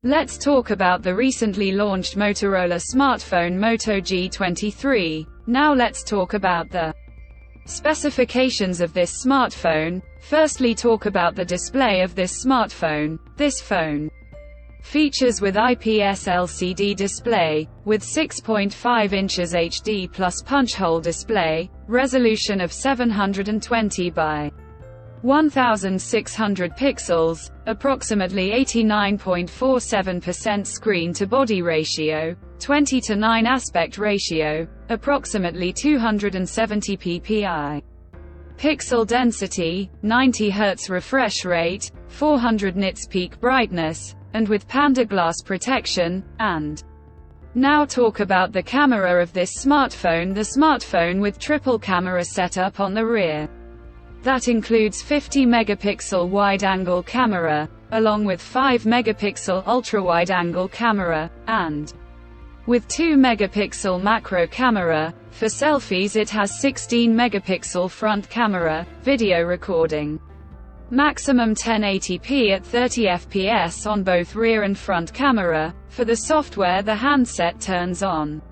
Let's talk about the recently launched Motorola smartphone Moto G23. Now let's talk about the specifications of this smartphone. Firstly, talk about the display of this smartphone. This phone features with IPS LCD display, with 6.5 inches HD plus punch hole display, resolution of 720 by 1600 pixels, approximately 89.47% screen-to-body ratio, 20:9 aspect ratio, approximately 270 ppi. Pixel density, 90 Hz refresh rate, 400 nits peak brightness, and with Panda glass protection. And now talk about the camera of this smartphone. The smartphone with triple camera setup on the rear. That includes 50 megapixel wide-angle camera, along with 5 megapixel ultra-wide-angle camera, and with 2 megapixel macro camera. For selfies it has 16 megapixel front camera, video recording. Maximum 1080p at 30 fps on both rear and front camera. For the software, the handset turns on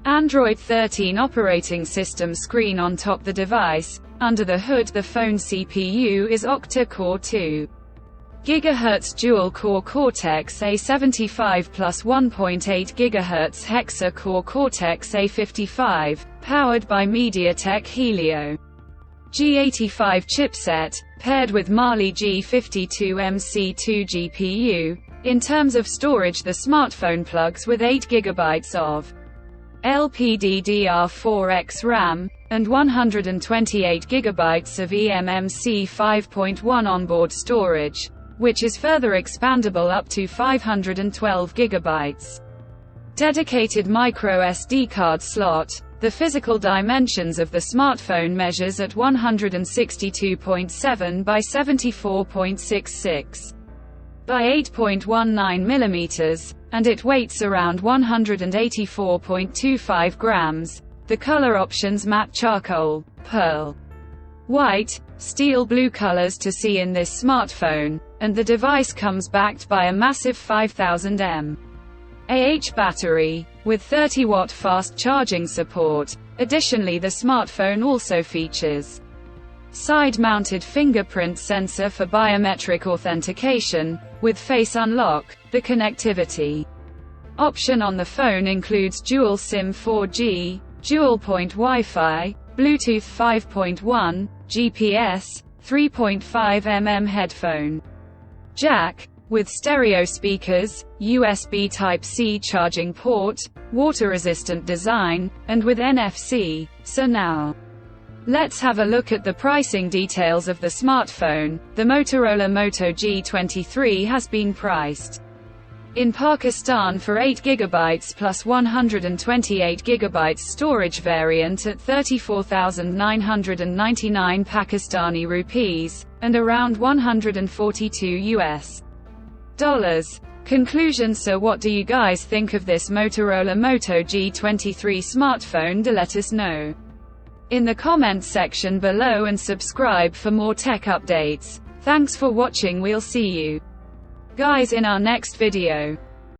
Android 13 operating system screen on top the device. Under the hood, the phone CPU is octa-core 2 GHz dual-core Cortex-A75 plus 1.8 GHz hexa-core Cortex-A55, powered by MediaTek Helio G85 chipset, paired with Mali G52MC2 GPU. In terms of storage, the smartphone plugs with 8 GB of LPDDR4X RAM, and 128 GB of eMMC 5.1 onboard storage, which is further expandable up to 512 GB. Dedicated micro SD card slot. The physical dimensions of the smartphone measures at 162.7 by 74.66 by 8.19 mm, and it weighs around 184.25 grams. The color options: matte charcoal, pearl white, steel blue colors to see in this smartphone, and the device comes backed by a massive 5000 mAh battery, with 30-watt fast charging support. Additionally, the smartphone also features side-mounted fingerprint sensor for biometric authentication, with face unlock. The connectivity option on the phone includes dual SIM 4G, dual-point Wi-Fi, Bluetooth 5.1, GPS, 3.5 mm headphone jack, with stereo speakers, USB Type-C charging port, water-resistant design, and with NFC. So now, let's have a look at the pricing details of the smartphone. The Motorola Moto G23 has been priced in Pakistan for 8 GB plus 128 GB storage variant at 34,999 Pakistani rupees, and around $142 US. Conclusion: so what do you guys think of this Motorola Moto G23 smartphone? Do let us know in the comments section below, and subscribe for more tech updates. Thanks for watching. We'll see you guys in our next video.